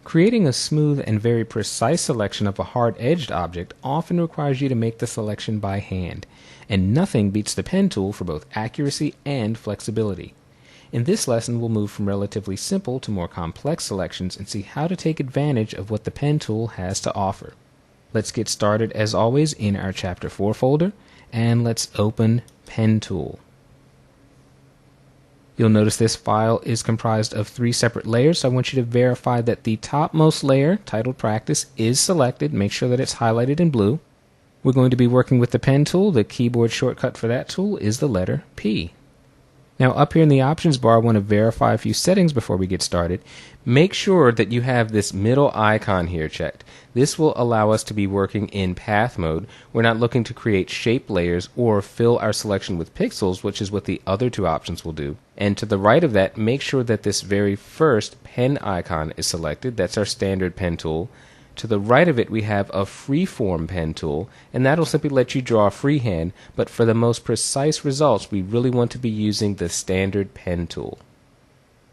Creating a smooth and very precise selection of a hard-edged object often requires you to make the selection by hand, and nothing beats the pen tool for both accuracy and flexibility. In this lesson, we'll move from relatively simple to more complex selections and see how to take advantage of what the pen tool has to offer. Let's get started as always in our Chapter 4 folder, and let's open Pen Tool. You'll notice this file is comprised of 3 separate layers, so I want you to verify that the topmost layer, titled Practice, is selected. Make sure that it's highlighted in blue. We're going to be working with the pen tool. The keyboard shortcut for that tool is the letter P. Now up here in the options bar, I want to verify a few settings before we get started. Make sure that you have this middle icon here checked. This will allow us to be working in path mode. We're not looking to create shape layers or fill our selection with pixels, which is what the other 2 options will do. And to the right of that, make sure that this very first pen icon is selected. That's our standard pen tool. To the right of it, we have a freeform pen tool, and that'll simply let you draw freehand, but for the most precise results, we really want to be using the standard pen tool.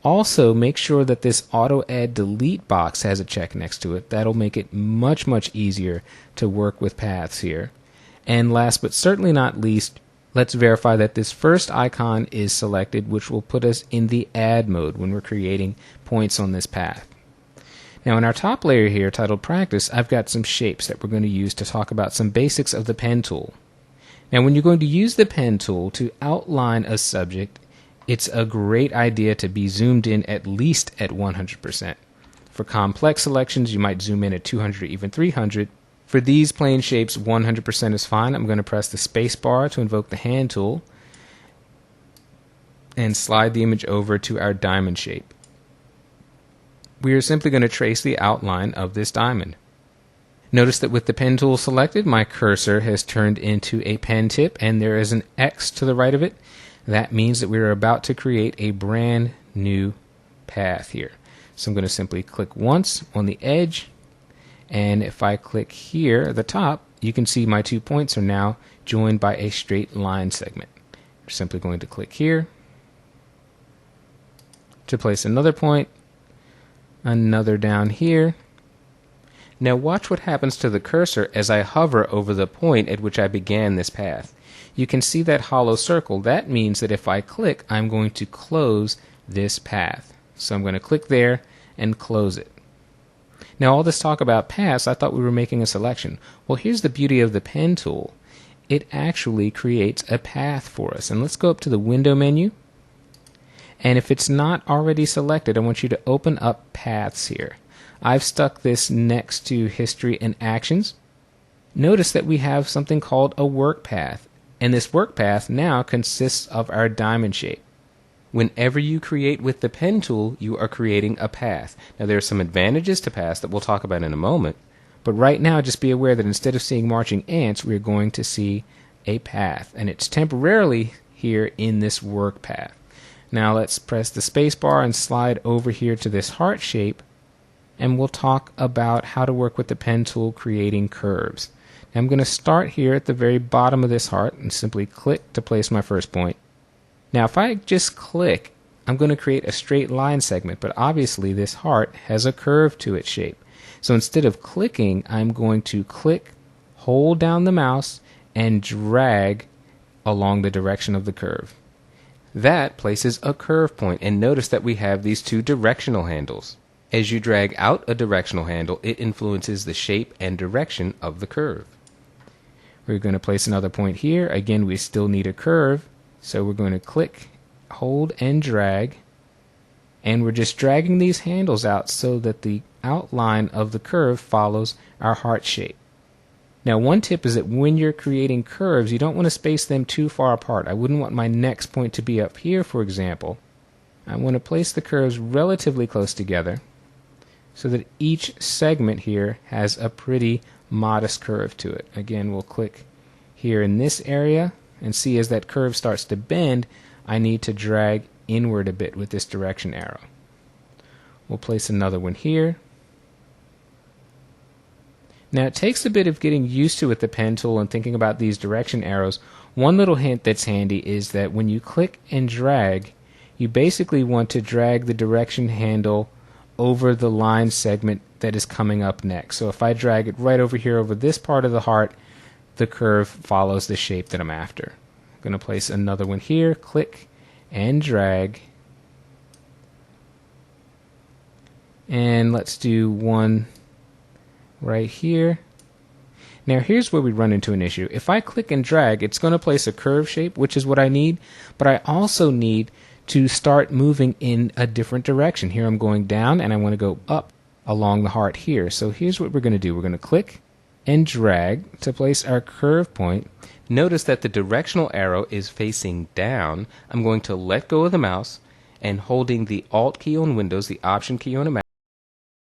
Also, make sure that this Auto Add Delete box has a check next to it. That'll make it much easier to work with paths here. And last but certainly not least, let's verify that this first icon is selected, which will put us in the add mode when we're creating points on this path. Now in our top layer here, titled Practice, I've got some shapes that we're going to use to talk about some basics of the pen tool. Now when you're going to use the pen tool to outline a subject, it's a great idea to be zoomed in at least at 100%. For complex selections, you might zoom in at 200 or even 300. For these plain shapes, 100% is fine. I'm going to press the space bar to invoke the hand tool and slide the image over to our diamond shape. We are simply going to trace the outline of this diamond. Notice that with the pen tool selected, my cursor has turned into a pen tip, and there is an X to the right of it. That means that we are about to create a brand new path here. So I'm going to simply click once on the edge, and if I click here at the top, you can see my 2 points are now joined by a straight line segment. We're simply going to click here to place another point, another down here. Now watch what happens to the cursor as I hover over the point at which I began this path. You can see that hollow circle. That means that if I click, I'm going to close this path. So I'm going to click there and close it. Now all this talk about paths, I thought we were making a selection. Well, here's the beauty of the pen tool. It actually creates a path for us. And let's go up to the window menu. And if it's not already selected, I want you to open up Paths here. I've stuck this next to History and Actions. Notice that we have something called a work path, and this work path now consists of our diamond shape. Whenever you create with the pen tool, you are creating a path. Now there are some advantages to paths that we'll talk about in a moment, but right now just be aware that instead of seeing marching ants, we're going to see a path, and it's temporarily here in this work path. Now let's press the space bar and slide over here to this heart shape, and we'll talk about how to work with the pen tool creating curves. Now I'm going to start here at the very bottom of this heart and simply click to place my first point. Now if I just click, I'm going to create a straight line segment, but obviously this heart has a curve to its shape. So instead of clicking, I'm going to click, hold down the mouse, and drag along the direction of the curve. That places a curve point, and notice that we have these 2 directional handles. As you drag out a directional handle, it influences the shape and direction of the curve. We're going to place another point here. Again, we still need a curve, so we're going to click, hold, and drag, and we're just dragging these handles out so that the outline of the curve follows our heart shape. Now one tip is that when you're creating curves, you don't want to space them too far apart. I wouldn't want my next point to be up here, for example. I want to place the curves relatively close together so that each segment here has a pretty modest curve to it. Again, we'll click here in this area and see as that curve starts to bend, I need to drag inward a bit with this direction arrow. We'll place another one here. Now it takes a bit of getting used to with the pen tool and thinking about these direction arrows. One little hint that's handy is that when you click and drag, you basically want to drag the direction handle over the line segment that is coming up next. So if I drag it right over here over this part of the heart, the curve follows the shape that I'm after. I'm going to place another one here, click and drag. And let's do one right here. Now here's where we run into an issue. If I click and drag, it's going to place a curve shape, which is what I need, but I also need to start moving in a different direction. Here I'm going down and I want to go up along the heart here. So here's what we're going to do. We're going to click and drag to place our curve point. Notice that the directional arrow is facing down. I'm going to let go of the mouse and holding the Alt key on Windows, the Option key on a Mac,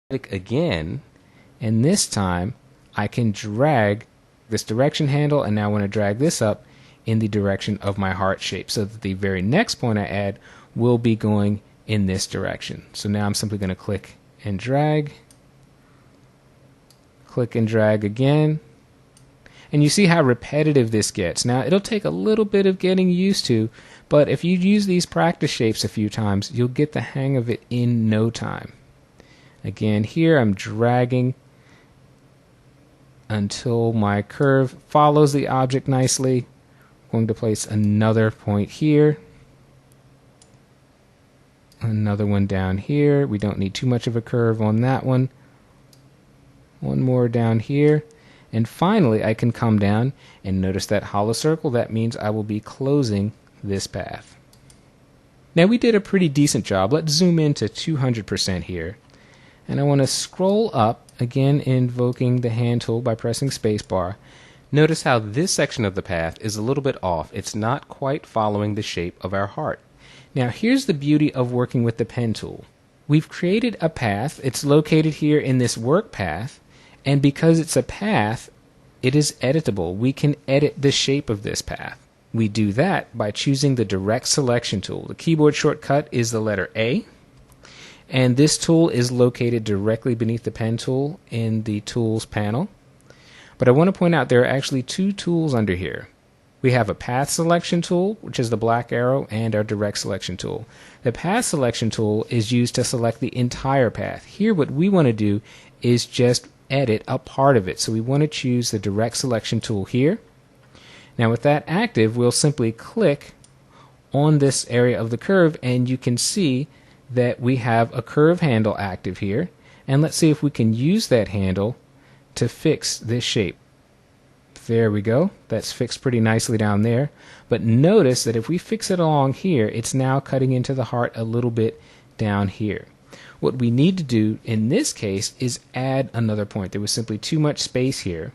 click again, and this time I can drag this direction handle, and now I want to drag this up in the direction of my heart shape so that the very next point I add will be going in this direction. So now I'm simply going to click and drag again, and you see how repetitive this gets. Now it'll take a little bit of getting used to, but if you use these practice shapes a few times, you'll get the hang of it in no time. Again, here I'm dragging until my curve follows the object nicely. I'm going to place another point here, another one down here. We don't need too much of a curve on that one. One more down here, and finally I can come down and notice that hollow circle. That means I will be closing this path. Now we did a pretty decent job. Let's zoom in to 200% here, and I want to scroll up, again invoking the hand tool by pressing spacebar. Notice how this section of the path is a little bit off. It's not quite following the shape of our heart. Now here's the beauty of working with the pen tool. We've created a path. It's located here in this work path, and because it's a path, it is editable. We can edit the shape of this path. We do that by choosing the Direct Selection tool. The keyboard shortcut is the letter A, and this tool is located directly beneath the pen tool in the Tools panel. But I want to point out there are actually two tools under here. We have a Path Selection tool, which is the black arrow, and our Direct Selection tool. The Path Selection tool is used to select the entire path. Here what we want to do is just edit a part of it. So we want to choose the Direct Selection tool here. Now with that active, we'll simply click on this area of the curve, and you can see that we have a curve handle active here. And let's see if we can use that handle to fix this shape. There we go. That's fixed pretty nicely down there. But notice that if we fix it along here, it's now cutting into the heart a little bit down here. What we need to do in this case is add another point. There was simply too much space here.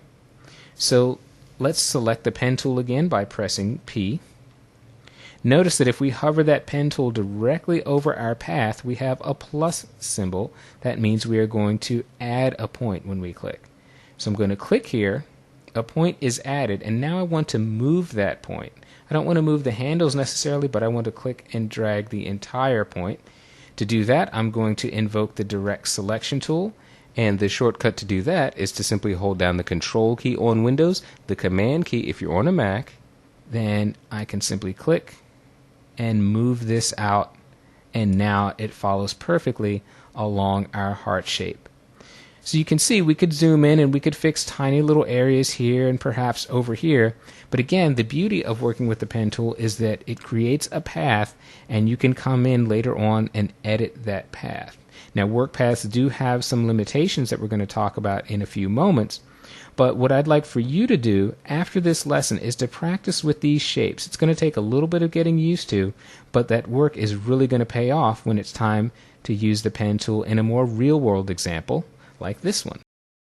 So let's select the pen tool again by pressing P. Notice that if we hover that pen tool directly over our path, we have a plus symbol. That means we are going to add a point when we click. So I'm going to click here, a point is added, and now I want to move that point. I don't want to move the handles necessarily, but I want to click and drag the entire point. To do that, I'm going to invoke the Direct Selection tool, and the shortcut to do that is to simply hold down the Control key on Windows, the Command key if you're on a Mac. Then I can simply click and move this out, and now it follows perfectly along our heart shape. So you can see we could zoom in and we could fix tiny little areas here and perhaps over here. But again, the beauty of working with the pen tool is that it creates a path, and you can come in later on and edit that path. Now work paths do have some limitations that we're going to talk about in a few moments. But what I'd like for you to do after this lesson is to practice with these shapes. It's going to take a little bit of getting used to, but that work is really going to pay off when it's time to use the pen tool in a more real-world example like this one.